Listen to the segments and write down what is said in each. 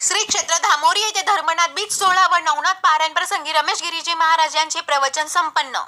श्री क्षेत्र धामोरी येथे धर्मनाथ बीज सोहळा व नवनाथ पारायण प्रसंगी रमेश गिरीजी महाराज यांचे प्रवचन संपन्न।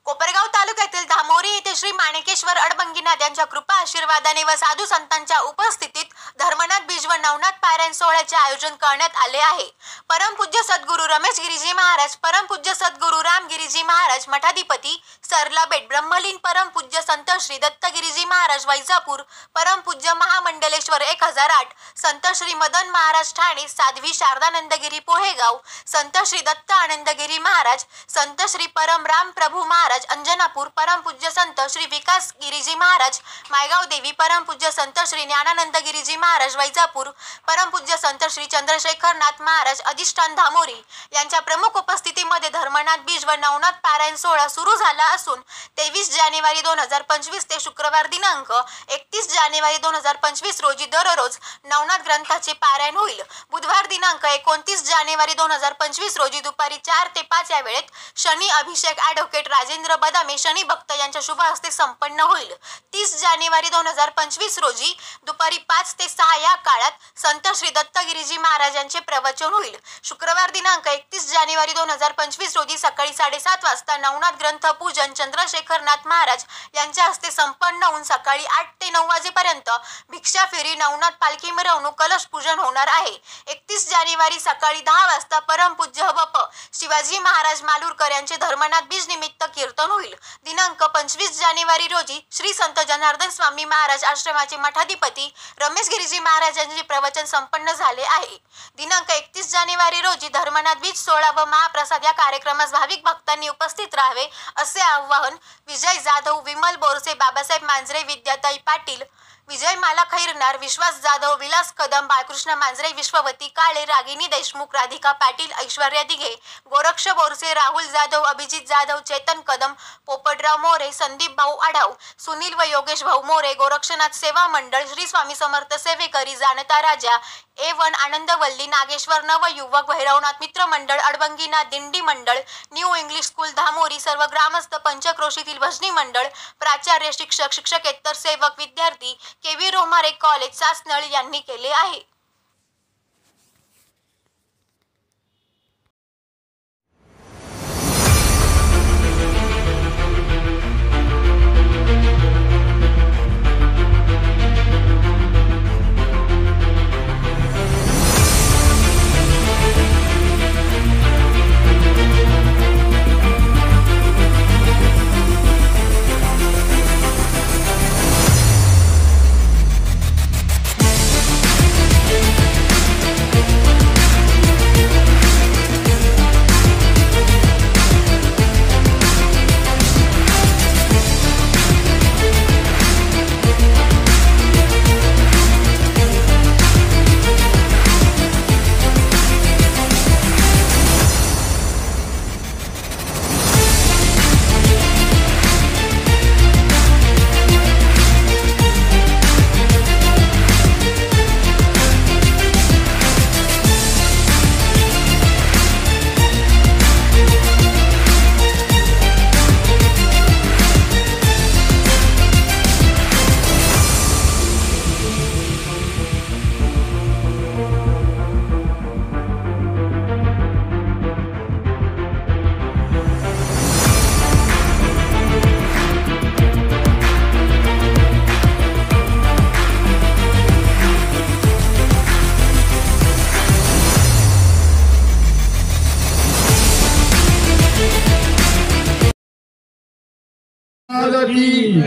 कोपरगाव तालुक्यातील धामोरी येथे श्री माणिकेश्वर अडबंगीनाथ यांच्या कृपा आशीर्वादाने व साधू संतांच्या उपस्थितीत धर्मनाथ बीज व नवनाथ पारायण सोहळ्याचे आयोजन करण्यात आले आहे। परमपूज्य सद्गुरू रमेश गिरीजी महाराज, परमपूज्य सद्गुरू राम गिरीजी महाराज मठाधिपती सरला बेट ब्रह्मलीन, परमपूज्य संत श्री दत्तगिरीजी महाराज वैजापूर, परमपूज्य महामंडलेश्वर 1008, संत श्री मदन महाराज ठाणे, साध्वी शारदानंदगिरी पोहेगाव, संत श्री दत्त आनंदगिरी महाराज, संत श्री परम राम प्रभू महाराज अंजनापूर, परमपूज्य संत श्री विकास गिरीजी महाराज मायगाव देवी, परमपूज्य संत श्री ज्ञानानंद गिरीजी महाराज वैजापूर, परमपूज्य संत श्री चंद्रशेखरनाथ महाराज अधिष्ठान धामोरी यांच्या प्रमुख उपस्थितीमध्ये धर्मनाथ बीज व नवनाथ पारायण सोहळा सुरू झाला असून 23 जानेवारी 2025 ते शुक्रवार दिनांक 31 जानेवारी 2025 रोजी दररोज नवनाथ ग्रंथाचे पारायण होईल। बुधवार दिनांक 29 जानेवारी 2025 रोजी दुपारी 4 ते 5 या वेळेत शनी अभिषेक ॲडव्होकेट राजेंद्र बदामे शनी भक्त यांच्या शुभ हस्ते संपन्न होईल। 30 जानेवारी 2025 रोजी दुपारी 5 ते 6 या काळात संत श्री दत्तगिरीजी महाराज यांचे प्रवचन होईल। शुक्रवार दिनांक 31 जानेवारी 2025 रोजी सकाळी 7:30 वाजता नवनाथ ग्रंथ पूजन चंद्रशेखरनाथ महाराज यांच्या हस्ते संपन्न होऊन सकाळी 8 ते 9 वाजेपर्यंत भिक्षा फेरी, नवनाथ पालखी मिरवणूक, कलश पूजन होणार आहे। 31 जानेवारी सकाळी 10 वाजता परमपूज्य हबप शिवाजी महाराज मालूरकर यांचे धर्मनाथ बीज निमित्त कीर्तन होईल। दिनांक 25 जानेवारी रोजी श्री संत जनार्दन स्वामी महाराज आश्रमाचे मठाधिपती रमेश गिरीजी महाराज यांचे प्रवचन संपन्न झाले आहे। दिनांक 31 जानेवारी रोजी धर्मनाथ बीज सोहळा व महाप्रसाद या कार्यक्रमास भाविक भक्तांनी उपस्थित राहावे असे आवाहन विजय जाधव, विमल बोरसे, बाबासाहेब मांजरे, विद्याताई पाटील, विजय माला खैरनार, विश्वास जाधव, विलास कदम, बाळकृष्ण मांजरे, विश्ववती काळे, रागिनी देशमुख, राधिका पाटील, ऐश्वर्या दिघे, गोरक्ष बोरसे, राहुल जाधव, अभिजित जाधव, चेतन कदम, पोपटराव मोरे, संदीप भाऊ आढाव, सुनील व योगेश भाऊ मोरे, गोरक्षनाथ सेवा मंडळ, श्री स्वामी समर्थ सेवेकरी, जानता राजा, A1 आनंदवल्ली, नागेश्वर नवयुवक, भैरवनाथ मित्र मंडळ, अडबंगीनाथ दिंडी मंडळ, न्यू इंग्लिश स्कूल धामोरी, सर्व ग्रामस्थ, पंचक्रोशीतील भजनी मंडळ, प्राचार्य, शिक्षक, शिक्षकेतर सेवक, विद्यार्थी, केवी रोमारे कॉलेज सासनळ यांनी केले आहे।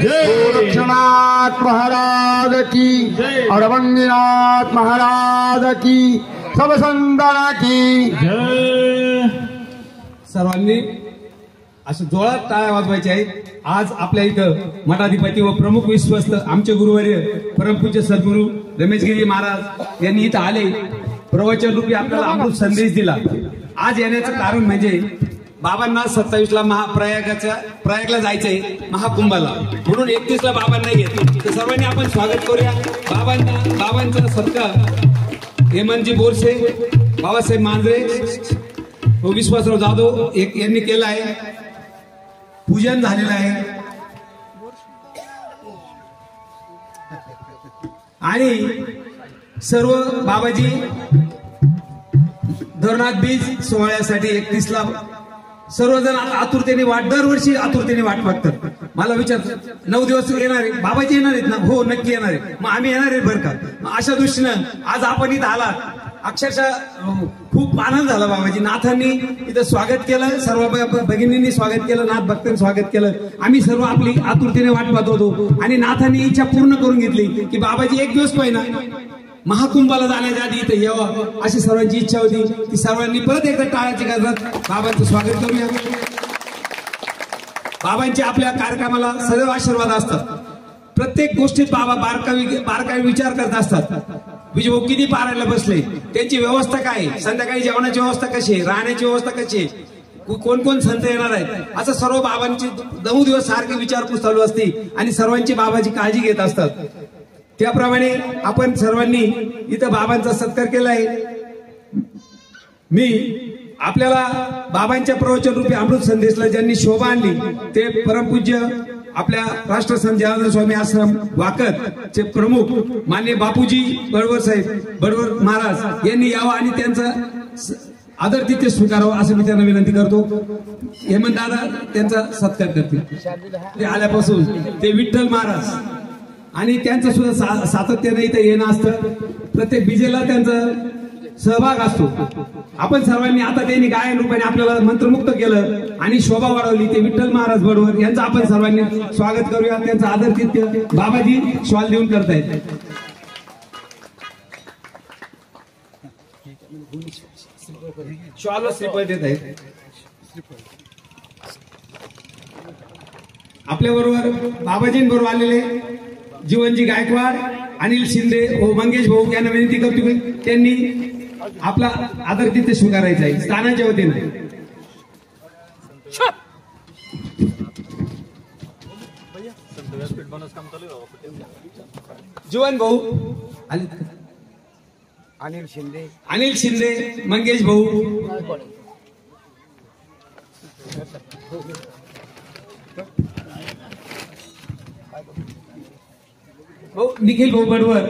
गोरक्षनाथ महाराज की, अडबंगीनाथ महाराज की, सब संतांना की जय। सर्वांनी अशा जोरात टाळ्या वाजवायच्या आहेत। आज आपल्या इथं मठाधिपती व प्रमुख विश्वस्त आमचे गुरुवर्य परमपूज्य सद्गुरू रमेश गिरी महाराज यांनी इथं आले, प्रवचन रूपी आपल्याला अमृत संदेश दिला। आज येण्याचं कारण म्हणजे बाबांना 27ला प्रयागला जायचंय महाकुंभाला, म्हणून 31ला बाबांना घेतलं। तर सर्वांनी आपण स्वागत करूया बाबांचा सत्कार हेमंतजी बोरसे, बाबासाहेब मांजरे व विश्वासराव जाधव यांनी केला आहे। पूजन झालेलं आहे आणि सर्व बाबाजी धोरणात बीज सोहळ्यासाठी 31ला सर्वजण आतुरतेने दरवर्षी आतुरतेने वाट बघतात. मला विचारतात 9 दिवस येणार आहे बाबाजी, येणार आहेत ना? हो नक्की येणार आहे. मग आम्ही येणार आहे बरं का. मग अशा दृष्टीनं आज आपण इथं आलात, अक्षरशः खूप आनंद झाला. बाबाजी नाथांनी इथं स्वागत केलं, सर्व भगिनींनी स्वागत केलं, नाथ भक्तांनी स्वागत केलं. आम्ही सर्व आपली आतुरतेने वाट पाहत होतो आणि नाथांनी इच्छा पूर्ण करून घेतली की बाबाजी एक दिवस पाहिजे महाकुंभाला जाण्याच्या आधी इथं यावं, अशी सर्वांची इच्छा होती. की सर्वांनी परत एकदा टाळ्याची गजरात बाबांचं स्वागत करूया. बाबांचे आपल्या कार्यक्रमाला सदैव आशीर्वाद असतात. प्रत्येक गोष्टीत बाबा बारकाई विचार करत असतात. विजयभाऊ किती पारायला बसले, त्यांची व्यवस्था काय, संध्याकाळी जेवणाची व्यवस्था कशी आहे, राहण्याची व्यवस्था कशी आहे, कोण कोण संत येणार आहेत, असं सर्व बाबांची 9 दिवस सारखी विचारपूस चालू असते आणि सर्वांची बाबाची काळजी घेत असतात. त्याप्रमाणे आपण सर्वांनी इथं बाबांचा सत्कार केला आहे. मी आपल्याला बाबांच्या प्रवचन रूपी अमृत संदेशला ज्यांनी शोभा आणली ते परमपूज्य आपल्या राष्ट्रसंत जनार्दन स्वामी आश्रम वाकद चे प्रमुख माननीय बापूजी बडवर साहेब, बडवर महाराज यांनी यावं आणि त्यांचा आदर तिथे स्वीकारावं असं मी त्यांना विनंती करतो. हेमंत दादा त्यांचा सत्कार करतील. ते आल्यापासून ते विठ्ठल महाराज आणि त्यांचं सुद्धा सातत्याने इथे येणं असतं. प्रत्येक बीजेला त्यांचा सहभाग असतो. आपण सर्वांनी आता त्यांनी गायन रूपाने आपल्याला मंत्रमुक्त केलं आणि शोभा वाढवली. ते विठ्ठल महाराज बडवर यांचं आपण सर्वांनी स्वागत करूया. त्यांचं आदर तिथे बाबाजी श्वाल देऊन करतायत. श्वाल श्रीफळ देत आहेत. आपल्या बरोबर बाबाजींबरोबर आलेले जीवनजी गायकवाड, अनिल शिंदे व मंगेश भाऊ यांना विनंती करतो की त्यांनी आपला आदर तिथे स्वीकारायचा आहे स्थानाच्या वतीने. जीवन भाऊ, अनिल शिंदे, मंगेश भाऊ, निखिल भाऊ बडवर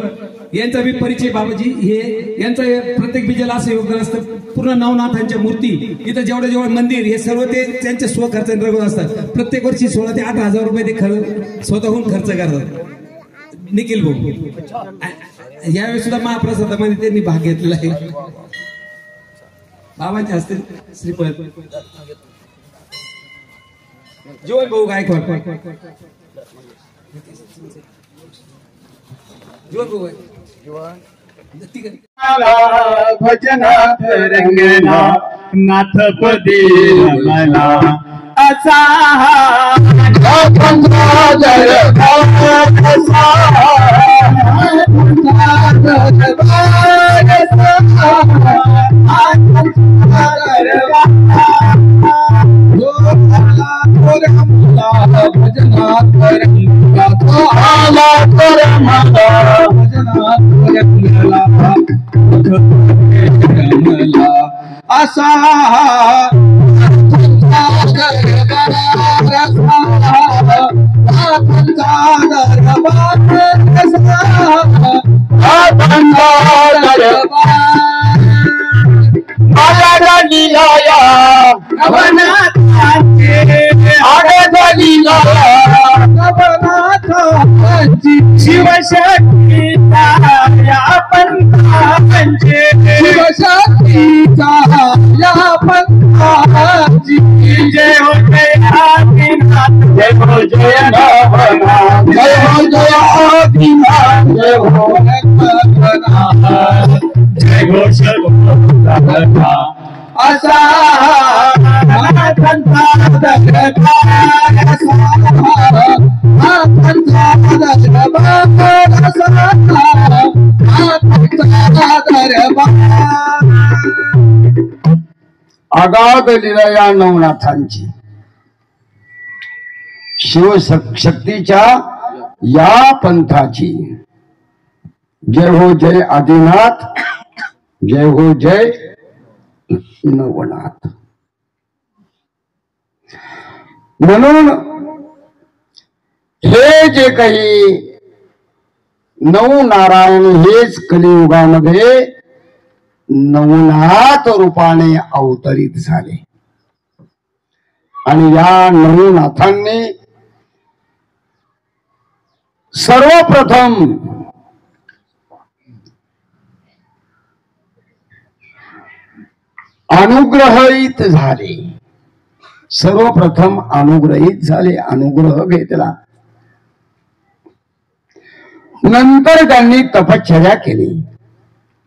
यांचा बी परिचय. बाबाजी हे यांचा प्रत्येक बीजेला असं योगदान असतं. पूर्ण नवनाथांच्या मूर्ती इथं जेवढे मंदिर हे सर्व ते त्यांच्या स्वखर्चाने रगवत असतात. प्रत्येक वर्षी 16 ते 8,000 रुपये ते स्वतःहून खर्च करतात. निखिल भाऊ यावेळी सुद्धा महाप्रसादामध्ये त्यांनी भाग घेतलेला आहे. बाबांच्या हस्ते श्रीफळ. जीवन भाऊ गायकवाड, भजनात रंगना नाथपदी रमला असा शिवशक्ती या पंथाची जय हो जय आदिनाथ, जय हो जय नवनाथ, जय हो जय आदिनाथ, जय हो रघुनाथ, जय हो सर्वनाथ. असा नाथांचा दरबार असा, नाथांचा दरबार असा, नाथांचा दरबार. अगाध लीला या नवनाथांची, शिवशक्तीच्या या पंथाची. जय हो जय आदिनाथ, जय हो जय नवनाथ. म्हणून हे जे काही नऊ नारायण हेच कलियुगामध्ये नवनाथ रूपाने अवतरित झाले आणि या नवनाथांनी सर्वप्रथम अनुग्रहित झाले. सर्वप्रथम अनुग्रहित झाले, अनुग्रह घेतला. नंतर त्यांनी तपश्चर्या केली.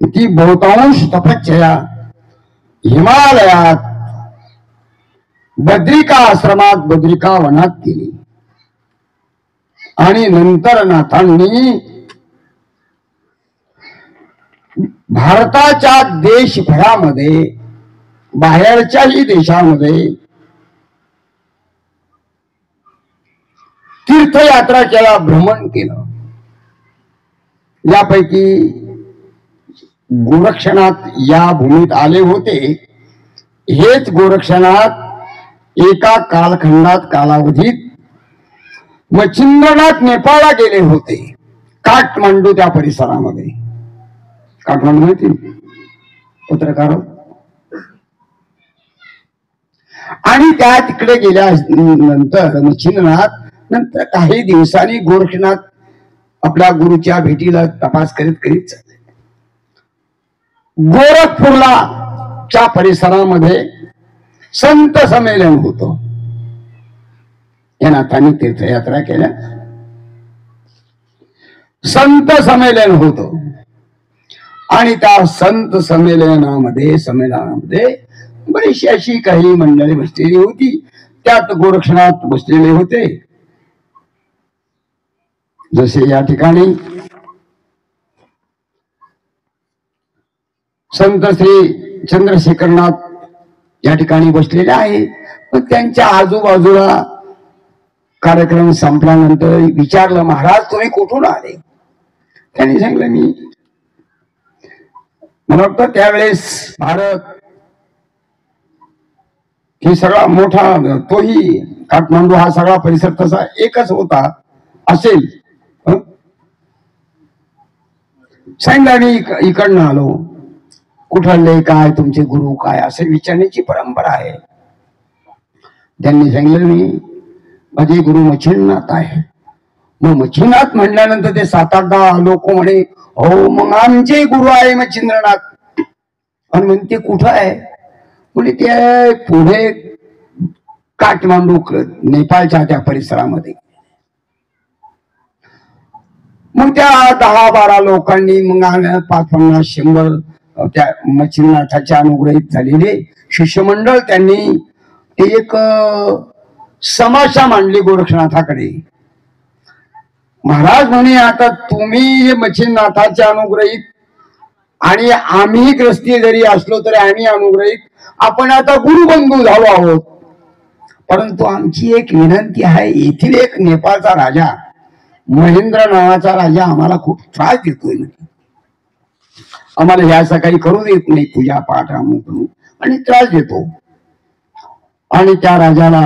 ती बहुतांश तपश्चर्या हिमालयात बद्रिका आश्रमात बद्रिका वनात केली. आणि नंतर नाथांनी भारताच्या देशभरामध्ये बाहेरच्याही देशामध्ये तीर्थयात्रा केला, भ्रमण केलं. यापैकी गोरक्षनाथ या भूमीत आले होते. हेच गोरक्षनाथ एका कालखंडात कालावधीत मच्छिंद्रनाथ नेपाळला गेले होते, काठमांडू त्या परिसरामध्ये. काठमांडू माहिती पत्रकार. आणि त्या तिकडे गेल्या नंतर मच्छिंद्रनाथ नंतर काही दिवसांनी गोरक्षनाथ आपल्या गुरुच्या भेटीला तपास करीत करीत चालले. गोरखपूरला च्या परिसरामध्ये संत संमेलन होतं. या नाथांनी तीर्थयात्रा केल्या. संत संमेलन होतं आणि त्या संत संमेलनामध्ये बरीचशी अशी काही मंडळी बसलेली होती. त्यात गोरक्षनाथ बसलेले होते. जसे या ठिकाणी संत श्री चंद्रशेखरनाथ या ठिकाणी बसलेले आहे. पण त्यांच्या आजूबाजूला कार्यक्रम संपल्यानंतर विचारलं, महाराज तुम्ही कुठून आले? त्यांनी सांगितलं मी, मला वाटतं त्यावेळेस भारत ही सगळा मोठा, तोही काठमांडू हा सगळा परिसर तसा एकच होता असेल. सांगितलं मी इकडनं आलो. कुठले काय तुमचे गुरु काय असे विचारण्याची परंपरा आहे. त्यांनी सांगितलं मी माझे गुरु मच्छिंद्रनाथ आहे. मग मच्छिंद्रनाथ म्हणल्यानंतर ते 7-8 लोक म्हणे, हो मग आमचे गुरु आहे मच्छिंद्रनाथ. आणि म्हणते कुठं आहे? म्हणजे ते पुढे काठमांडू नेपाळच्या त्या परिसरामध्ये. मग त्या 10-12 लोकांनी मग 5-50-100 त्या मच्छिंद्रनाथाच्या अनुग्रहित झालेले शिष्यमंडळ त्यांनी एक समाशा मांडली गोरक्षनाथाकडे. महाराज म्हणे आता तुम्ही मच्छिंद्रनाथाच्या अनुग्रहित आणि आम्ही ग्रस्ती जरी असलो तरी आम्ही अनुग्रहित, आपण आता गुरुबंधू झालो आहोत. परंतु आमची एक विनंती आहे. येथील एक नेपाळचा राजा महेंद्र नावाचा राजा आम्हाला खूप त्रास देतोय. आम्हाला ह्या सकाळी करू देत नाही पूजा पाठ आणि त्रास देतो. आणि त्या राजाला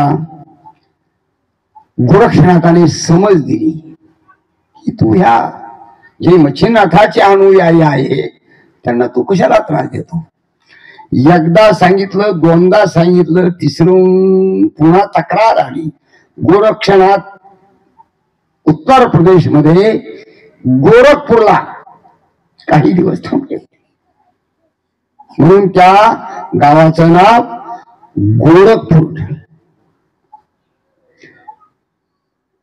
गोरक्षनाथाने समज दिली की तू ह्या जे मच्छिंद्रनाथाचे अनुयायी आहे त्यांना तू कशाला त्रास देतो. एकदा सांगितलं, दोनदा सांगितलं, तिसरून पुन्हा तक्रार आली. गोरक्षनाथ उत्तर प्रदेश मध्ये गोरखपूरला काही दिवस थांबले. म्हणून त्या गावाचं नाव गोरखपूर.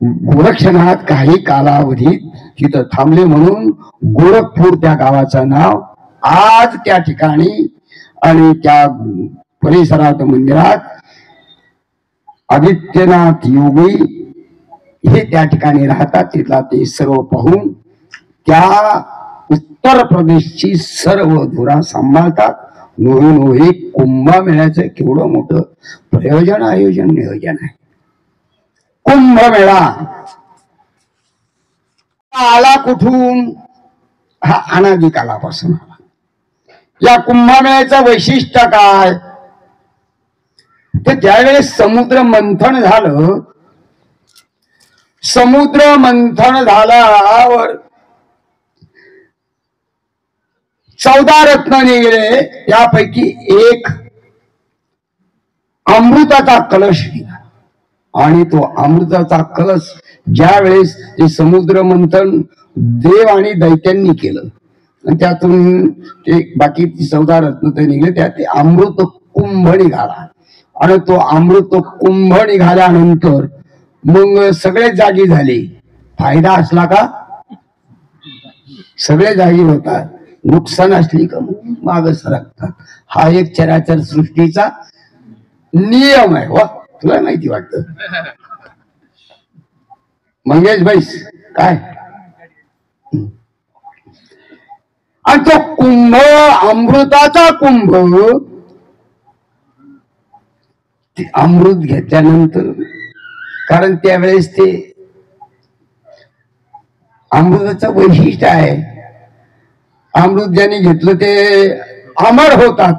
गोरक्षनाथ काही कालावधीत तिथं थांबले म्हणून गोरखपूर त्या गावाचं नाव आज त्या ठिकाणी. आणि त्या परिसरात मंदिरात आदित्यनाथ योगी हे त्या ठिकाणी राहतात. तिथला ते सर्व पाहून त्या उत्तर प्रदेशची सर्व धुरा सांभाळतात. नोहे कुंभमेळ्याचं केवढं मोठं प्रयोजन आयोजन नियोजन आहे. कुंभमेळा आला कुठून? हा अनादी कालापासून आला. या कुंभमेळ्याचं वैशिष्ट्य काय? तर ज्यावेळेस समुद्र मंथन झालं, समुद्र मंथन झाल्यावर 14 रत्न निघाले, त्यापैकी एक अमृताचा कलश निघाला. आणि तो अमृताचा कलश ज्या वेळेस ते समुद्र मंथन देव आणि दैत्यांनी केलं, आणि त्यातून ते बाकी 14 रत्न ते निघले, त्यात ते अमृत कुंभ निघाला. आणि तो अमृत कुंभ निघाल्यानंतर मग सगळे जागी झाले. फायदा असला का? सगळे जागी होतात. नुकसान असली का माग सरकतात. हा एक चराचर सृष्टीचा नियम आहे. वा, तुला माहिती वाटत मंगेश बैस काय? आणि तो कुंभ, अमृताचा कुंभ, ते अमृत घेतल्यानंतर, कारण त्यावेळेस ते अमृताचं वैशिष्ट्य आहे, अमृत ज्याने घेतलं ते अमर होतात.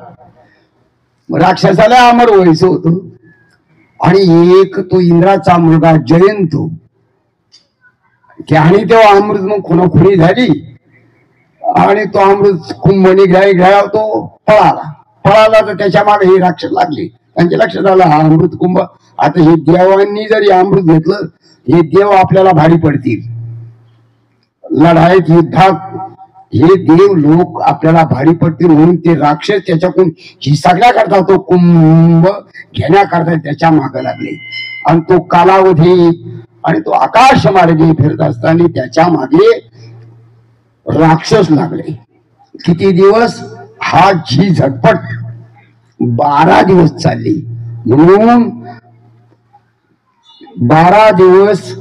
राक्षसाला अमर व्हायचं होतं. आणि एक तो इंद्राचा मुलगा जयंत, आणि तेव्हा अमृत मग खुणाखुणी झाली आणि तो अमृत कुंभ निघाला, तो पळाला तर त्याच्या मागे हे राक्षस लागले. त्यांच्या लक्षात आलं हा अमृत कुंभ, आता हे देवांनी जरी अमृत घेतलं, हे देव आपल्याला भारी पडतील, लढाईत युद्धात हे देव लोक आपल्याला भारी पडतील, म्हणून ते राक्षस त्याच्याकडून हिसकण्याकरता, तो कुंभ घेण्याकरता त्याच्या मागे लागले. आणि तो कालावधी, आणि तो आकाश मार्गे फिरत असताना त्याच्या मागे राक्षस लागले. किती दिवस? हा जी झटपट 12 दिवस चालली. म्हणून 12 दिवस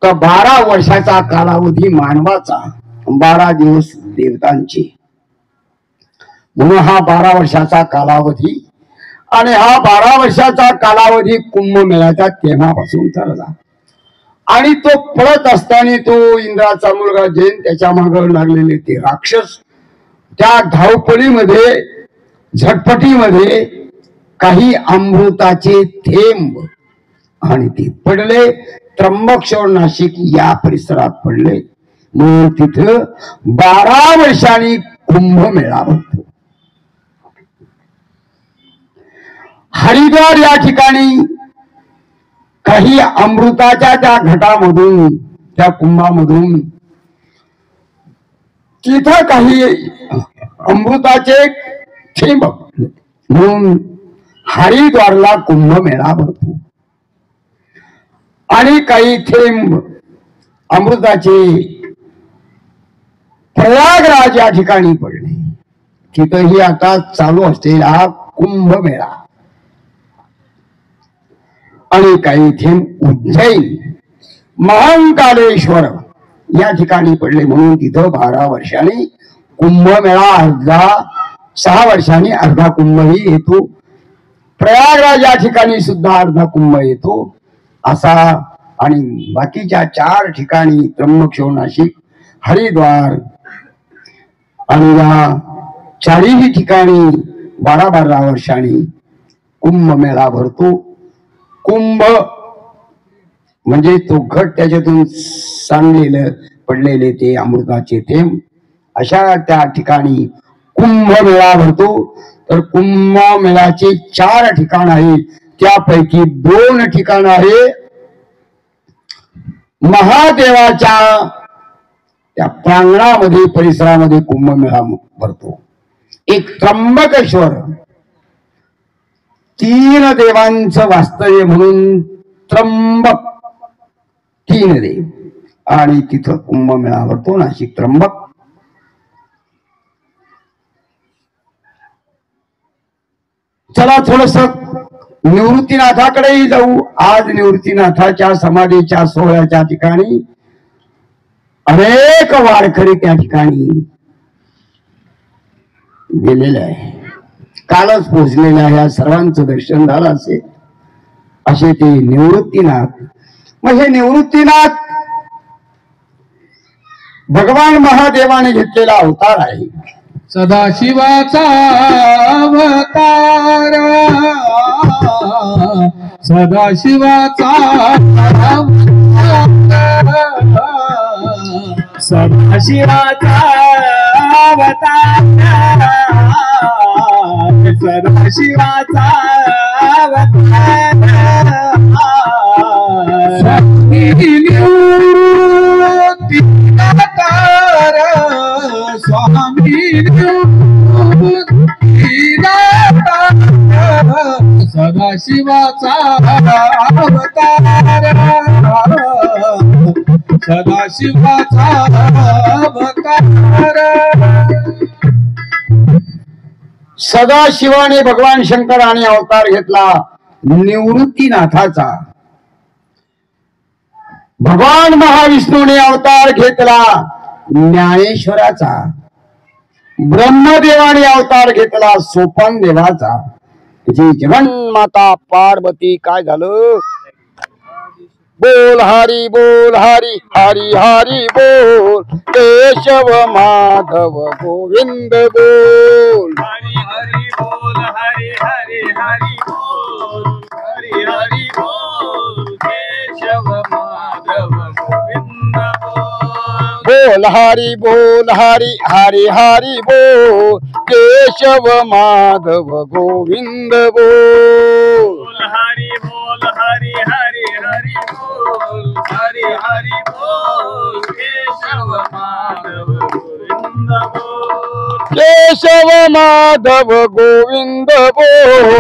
तर 12 वर्षाचा कालावधी मानवाचा, 12 दिवस देवतांचे. म्हणून हा 12 वर्षाचा कालावधी. आणि हा 12 वर्षाचा कालावधी कुंभमेळ्याचा तेव्हापासून चालला. आणि तो पळत असताना तो इंद्राचा मुलगा जैन, त्याच्या मागे लागलेले ते राक्षस, त्या धावपळीमध्ये, झटपटीमध्ये काही अमृताचे थेंब आणि ते पडले. त्र्यंबकेश्वर नाशिक या परिसरात पडले. म्हणून तिथं 12 वर्षांनी कुंभमेळा भरतो. हरिद्वार या ठिकाणी काही अमृताच्या त्या घटामधून, त्या कुंभामधून, तिथं काही अमृताचे थेंब, म्हणून हरिद्वारला कुंभमेळा भरतो. आणि काही थेंब अमृताचे प्रयागराज या ठिकाणी पडले. तिथंही आता चालू असलेला कुंभमेळा. आणि काही थेंब उज्जैन, महाकालेश्वर या ठिकाणी पडले. म्हणून तिथं 12 वर्षांनी कुंभमेळा, अर्धा 6 वर्षांनी अर्धा कुंभही येतो. प्रयागराज या ठिकाणी सुद्धा अर्धा कुंभ येतो असा. आणि बाकीच्या 4 ठिकाणी त्र्यंबकेश्वर, नाशिक, हरिद्वार आणि या 4ही ठिकाणी 12-12 वर्षांनी कुंभमेळा भरतो. कुंभ म्हणजे तो घट, त्याच्यातून सांडलेलं पडलेले ते अमृताचे थेंब, अशा त्या ठिकाणी कुंभमेळा भरतो. तर कुंभमेळ्याचे 4 ठिकाण आहेत. त्यापैकी 2 ठिकाण आहे महादेवाच्या त्या प्रांगणामध्ये, परिसरामध्ये कुंभमेळा भरतो. एक त्र्यंबकेश्वर, 3 देवांचं वास्तव्य म्हणून त्र्यंबक, 3 देव, आणि तिथं कुंभमेळा भरतो. नाशिक त्र्यंबक. चला थोडस निवृत्तीनाथाकडेही जाऊ. आज निवृत्तीनाथाच्या समाधीच्या सोहळ्याच्या ठिकाणी अनेक वारकरी त्या ठिकाणी गेलेले आहे. कालच पोहोचलेल्या ह्या सर्वांचं दर्शन झालं असेल. असे ते निवृत्तीनाथ. मग हे निवृत्तीनाथ भगवान महादेवाने घेतलेला अवतार आहे. सदाशिवाचा अवतार, सदाशिवाचा सदाशिवाचा अवतार सदाशिवाचा अवतार स्वामी निवृत्तीदातार स्वामी निवृत्तीदातार सदाशिवाचा अवतार सदाशिवाचा अवतार सदाशिवाने भगवान शंकराने अवतार घेतला निवृत्तीनाथाचा. भगवान महाविष्णूने अवतार घेतला ज्ञानेश्वराचा. ब्रह्मदेवाने अवतार घेतला सोपान देवाचा. जगन्माता पार्वती काय झालं? बोल हरी बोल हरी हरी हरी बोल केशव माधव गोविंद बोल हरी हरी बोल हरी हरी हरी बोल हरी हरी बोल केशव माधव गोविंद बोल हरी बोल हरी हरी हरी बोल केशव माधव गोविंद बोल हरी बोल हरी हरी हरी बोल हरी हरी बोल केशव माधव गोविंद बोल केशव माधव गोविंद बोल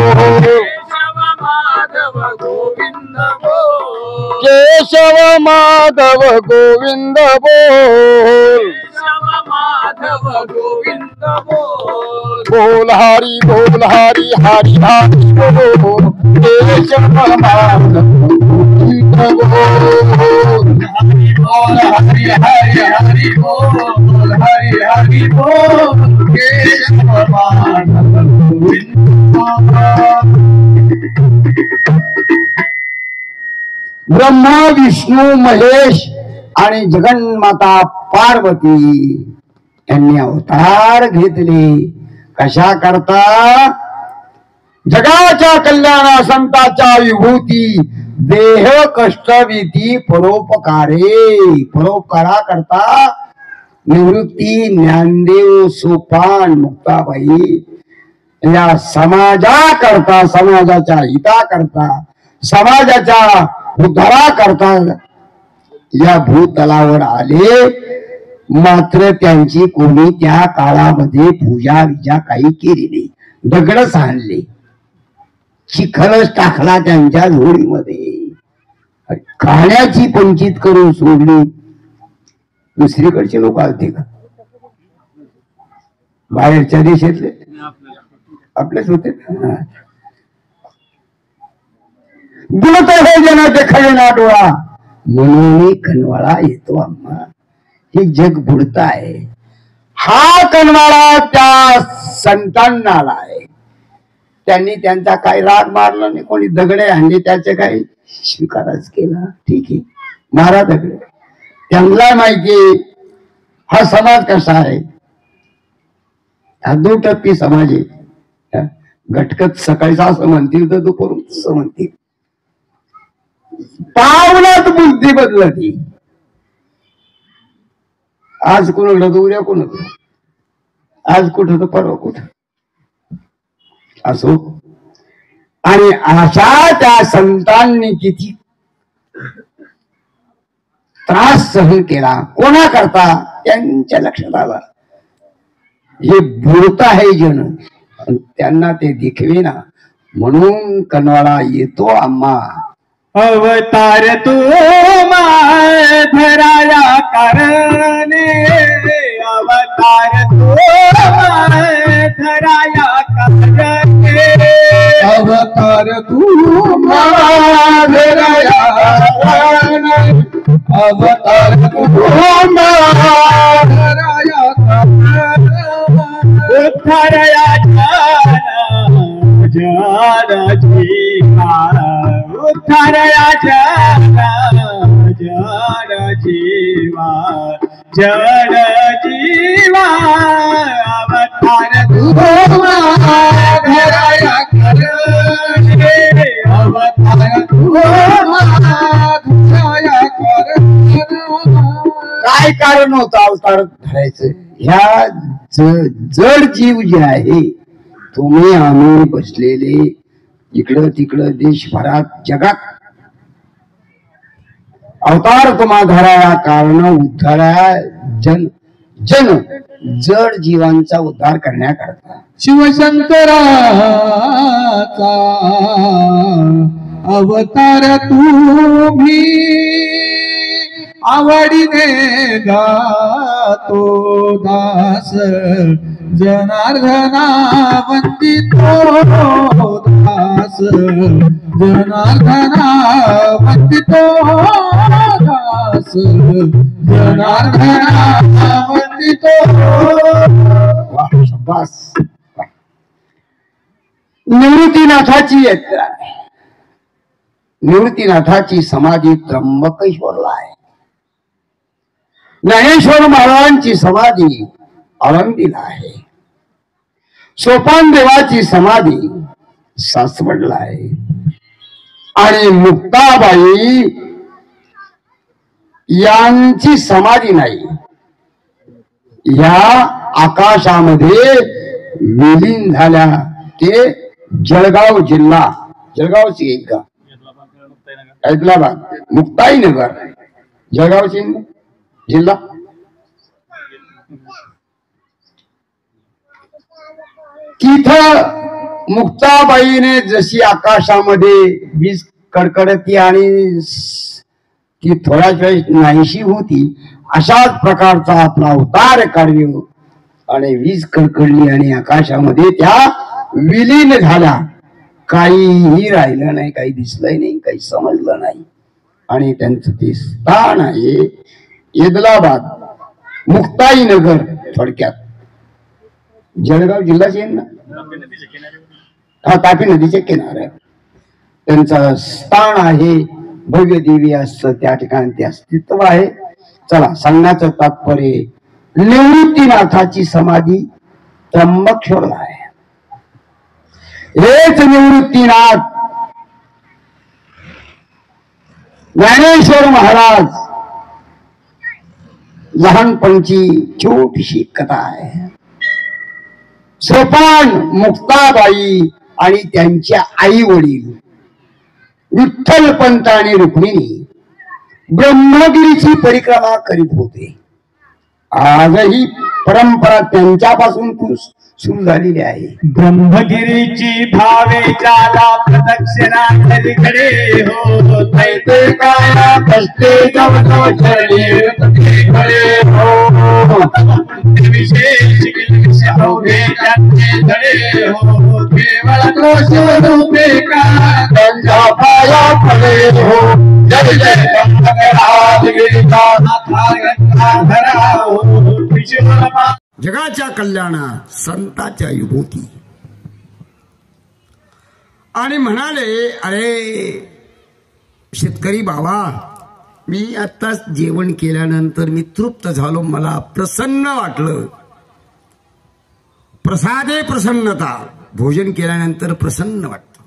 केशव माधव गोविंद बोल केशव माधव गोविंद बोल केशव माधव गोविंद बोल बोल हरी हरी हरी बोल केशव माधव गोविंद बोल हरि बोल हरि हरि हरि बोल हरि हरि बोल केशव माधव गोविंद ब्रह्मा विष्णू महेश आणि जगन्माता पार्वती यांनी अवतार घेतले. कशा करता? जगाच्या कल्याणा संताच्या विभूती देह कष्टविधी परोपकारे. परोपकारा करता निवृत्ती ज्ञानदेव सोपान मुक्ताबाई या समाजा करता समाजाच्या हिता करता समाजाच्या उद्धारा करता या भूतलावर आले. मात्र त्यांची कोणी त्या काळामध्ये पूजा विजा काही केली नाही. दगडच आणले, चिखलच टाकला त्यांच्या झोळीमध्ये, खाण्याची पंचित करून सोडली. दुसरीकडचे लोक आलते का? बाहेरच्या देशातले आपलेच होते. गुणत हे जना देखावे ना डोळा म्हणून कनवाळा येतो आम्हा. हे जग बुडत आहे. हा कनवाळा त्या संतांना आलाय. त्यांनी त्यांचा काही राग मारला नाही. कोणी दगडे आणले त्याचे काही स्वीकारच केला. ठीक आहे, मारा दगडे. त्यांना माहिती हा समाज कसा आहे. हा दुटप्पी समाज आहे. घटकत सकाळचा असं म्हणतील तर दुपारून तसं म्हणतील. पावलात बुद्धी बदलती. आज कोणाकडं उद्या कोणाकडं, आज कुठं तर परवा कुठं असो. आणि अशा त्या संतांनी किती त्रास सहन केला. कोणा करता? त्यांच्या लक्षात आला हे बुडत आहे जन, त्यांना ते दिखवेना. म्हणून कनवाळा येतो आम्हा. अवतार तू धराया करणे अवतार तू धराया करणे अवतार तू धराया करणे अवतार तू धराया उद्धरया जन जीवा उद्धरया जन जीवा जन जीवा अवतार तू धराया करणे अवतार तू धराया करणे काय कारण होतं अवतार धरायचं? ह्या जड जीव जे आहे, तुम्ही आम्ही बसलेले इकडं तिकडं देशभरात जगात, अवतार तुम्हा धराया कारण उद्धारा जन जड जीवांचा उद्धार करण्याकरता. शिवशंकराचा अवतार तुम्ही आवडीने गातो दास जनार्दना वंदितो दास जनार्दना वंदितो दास जनार्दना वंदितो. वाह, शाबास. निवृत्तीनाथाची यात्रा आहे. निवृत्तीनाथाची समाधी त्र्यंबकेश्वरला आहे. ज्ञानेश्वर महाराजांची समाधी आळंदीला आहे. सोपान देवाची समाधी सासवडला आहे. आणि मुक्ताबाई यांची समाधी नाही, या आकाशामध्ये विलीन झाल्या. ते जळगाव जिल्हा, जळगावची एक गाव, हैदराबाद मुक्ताईनगर, जळगावची जिल्हा. तिथं मुक्ताबाईने जशी आकाशामध्ये वीज कडकडती आणि ती थोड्याच वेळेस नाहीशी होती, अशाच प्रकारचा आपला अवतार कार्य. आणि वीज कडकडली आणि आकाशामध्ये त्या विलीन झाल्या. काहीही राहिलं नाही, काही दिसलंय नाही, काही समजलं नाही. आणि त्यांचं ते स्थान आहे हैदराबाद मुक्ताईनगर, थोडक्यात जळगाव जिल्ह्याचे ना, हा, तापी नदीच्या किनाऱ्यावर त्यांचं स्थान आहे. भव्य दिव्य असं त्या ठिकाणी ते अस्तित्व आहे. चला, सांगण्याचं तात्पर्य, निवृत्तीनाथाची समाधी त्र्यंबकेश्वरला आहे. हेच निवृत्तीनाथ ज्ञानेश्वर महाराज लहानपणची छोटीशी कथा आहे. सोपान मुक्ताबाई आणि त्यांच्या आई वडील विठ्ठल पंत आणि रुक्मिणी ब्रह्मगिरीची परिक्रमा करीत होते. आजही परंपरा त्यांच्यापासून सुरू झालेली आहे. ब्रह्मगिरीची भावे जाला प्रदक्षिणा खडे हो तैते काया कष्टे जवळ चरणे खडे हो विशेष विशेष अवघे त्यांचे धडे हो केवळ दोष रूपे का त्यांच्या पाया पडे हो. जय जय ब्रह्मगिरीचा नाथा गंगा धरा हो विश्वमा. जगाच्या कल्याणात संतांच्या विभूती. आणि म्हणाले, अरे शेतकरी बाबा, मी आत्ताच जेवण केल्यानंतर मी तृप्त झालो, मला प्रसन्न वाटलं. प्रसादे प्रसन्नता, भोजन केल्यानंतर प्रसन्न वाटतं.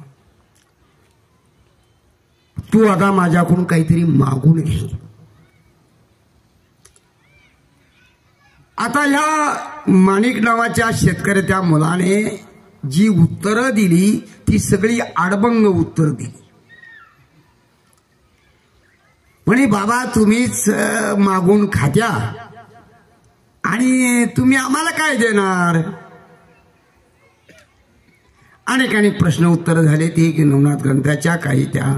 तू आता माझ्याकडून काहीतरी मागून घे. आता ह्या माणिक नावाच्या शेतकऱ्याच्या मुलाने जी उत्तरं दिली ती सगळी आडबंग उत्तर दिली. म्हणे, बाबा तुम्हीच मागून खात्या आणि तुम्ही आम्हाला काय देणार? अनेक प्रश्न उत्तर झाले. ते की नवनाथ ग्रंथाच्या काही त्या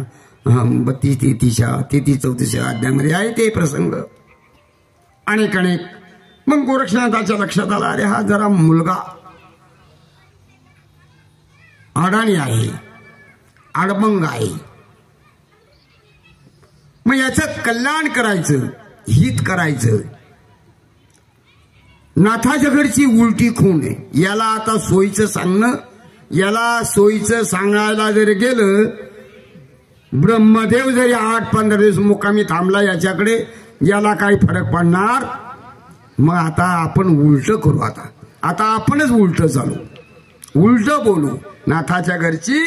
32-33 अध्यायामध्ये आहे ते प्रसंग. अनेक मग गोरक्षनाथाच्या लक्षात आला, अरे हा जरा मुलगा अडाणी आहे, आडबंग आहे. मग याचं कल्याण करायचं, हित करायचं. नाथाच्या घरची उलटी खून आहे. याला आता सोयीचं सांगणं, याला सोयीचं सांगायला जर गेलं, ब्रह्मदेव जरी 8-15 दिवस मुक्कामी थांबला याच्याकडे, याला काही फरक पडणार. मग आता आपण उलट करू. आता आपणच उलट चालू, उलट बोलू. नाथाच्या घरची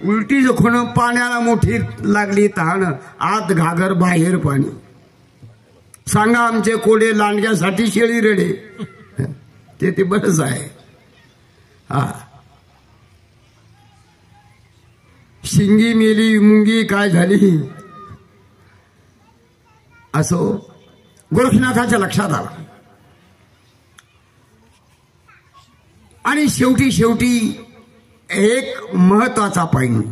उलटी जखून पाण्याला मोठी लागली तहान, आत घागर बाहेर पाणी. सांगा आमचे कोडे लांडग्यासाठी शेळी रडे, ते बरंच आहे. हा, शिंगी मेली मुंगी काय झाली असो, गोरखनाथाच्या लक्षात आला. आणि शेवटी एक महत्वाचा पॉइंट,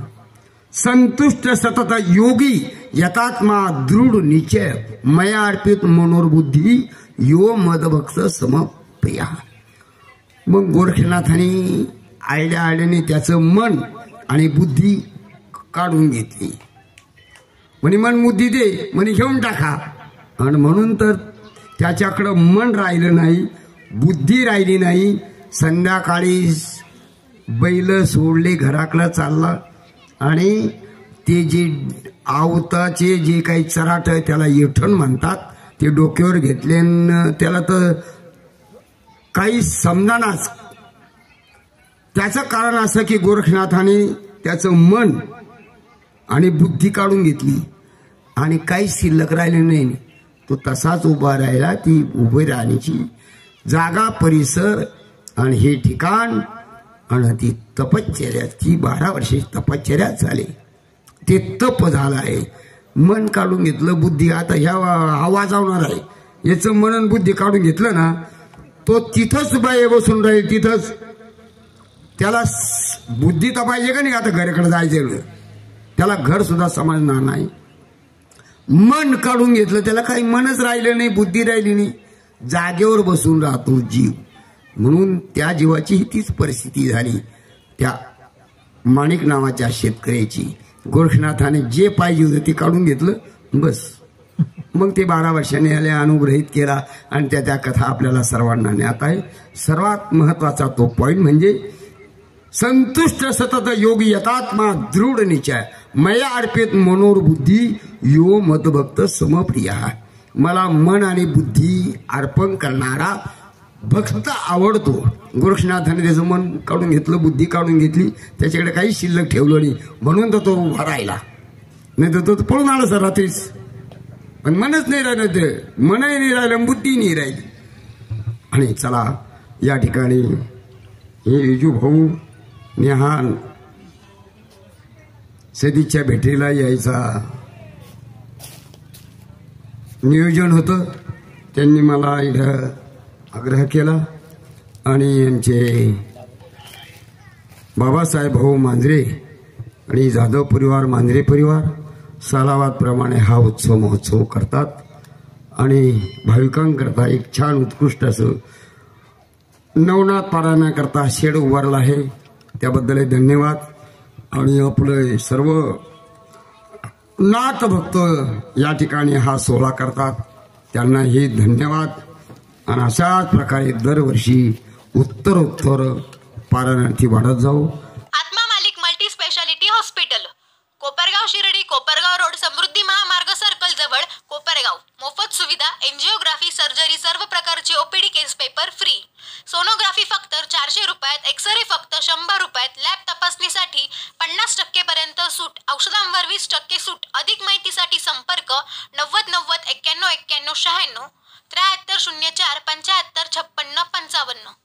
संतुष्ट सतत योगी यतात्मा दृढ निश्चय मया अर्पित मनोरबुद्धी यो मदभक्त समप्रिया. मग गोरखनाथांनी आयड्याने त्याचं मन आणि बुद्धी काढून घेतली. म्हणे मन बुद्धी दे, म्हणे घेऊन टाका. आणि म्हणून तर त्याच्याकडं मन राहिलं नाही, बुद्धी राहिली नाही. संध्याकाळी बैल सोडले, घराकडं चालला आणि ते जे आवताचे जे काही चराट त्याला येठण म्हणतात ते डोक्यावर घेतले. त्याला तर काही समजानाच. त्याचं कारण असं की गोरखनाथाने त्याचं मन आणि बुद्धी काढून घेतली आणि काही शिल्लक राहिले नाही. तो तसाच उभा राहिला. ती उभे राहण्याची जागा, परिसर आणि हे ठिकाण आणि ती तपश्चर्या, ती 12 वर्षे तपश्चर्या झाली. ते तप झालं आहे. मन काढून घेतलं, बुद्धी आता ह्या आवाजावणार आहे. याचं मनन बुद्धी काढून घेतलं ना, तो तिथंच बाय बसून राहील. तिथंच त्याला बुद्धी तर पाहिजे का नाही. आता घराकडे जायचं, त्याला घर सुद्धा समजणार नाही. मन काढून घेतलं, त्याला काही मनच राहिलं नाही, बुद्धी राहिली नाही. जागेवर बसून राहतो जीव. म्हणून त्या जीवाची तीच परिस्थिती झाली त्या माणिक नावाच्या शेतकऱ्याची. गोरखनाथाने जे पाहिजे होतं ते काढून घेतलं, बस. मग ते 12 वर्षांनी याला अनुग्रहित केला आणि त्या कथा आपल्याला सर्वांना ज्ञात आहे. सर्वात महत्वाचा तो पॉइंट म्हणजे संतुष्ट सतत योगी यतात्मा दृढ निश्चय मया अर्पित मनोरबुद्धी यो मदभक्त समप्रिया. मला मन आणि बुद्धी अर्पण करणारा भक्त आवडतो. गोरखनाथाने त्याचं मन काढून घेतलं, बुद्धी काढून घेतली, त्याच्याकडे काही शिल्लक ठेवलं नाही. म्हणून तर तो उभा राहिला, नाही तर तो पळून आला सर रात्रीच. पण मनच नाही राहिलं, ते मनही नाही राहिलं, बुद्धी नाही राहिली. आणि चला या ठिकाणी हे विजू भाऊ नेहान सदीच्या भेटीला यायचा नियोजन होतं. त्यांनी मला इथं आग्रह केला आणि यांचे बाबासाहेब भाऊ मांजरे आणि जाधव परिवार, मांजरे परिवार सालावादप्रमाणे हा उत्सव महोत्सव करतात आणि भाविकांकरता एक छान उत्कृष्ट असं नवनाथ पारायणाकरता शेड उभारला आहे. त्याबद्दल धन्यवाद. आणि आपले सर्व नाथ भक्त या ठिकाणी हा सोहळा करतात, त्यांनाही धन्यवाद. आणि अशाच प्रकारे दरवर्षी उत्तरोत्तर पारायणार्थी वाढत जाऊ. Atma Malik multi speciality hospital, Kopargaon Shirdi, Kopargaon road, Samruddhi Mahamarg circle जवळ, कोपरगाव. मोफत सुविधा, एंजिओग्राफी, सर्जरी, सर्व प्रकारची ओपीडी केस पेपर फ्री. सोनोग्राफी फक्त 400 रुपयात, एक्सरे फक्त 100 रुपयात, लॅब तपासणीसाठी 50% पर्यंत सूट, औषधांवर 20% सूट. अधिक माहितीसाठी संपर्क 90 90 91 91 96 73 04 75 56 55.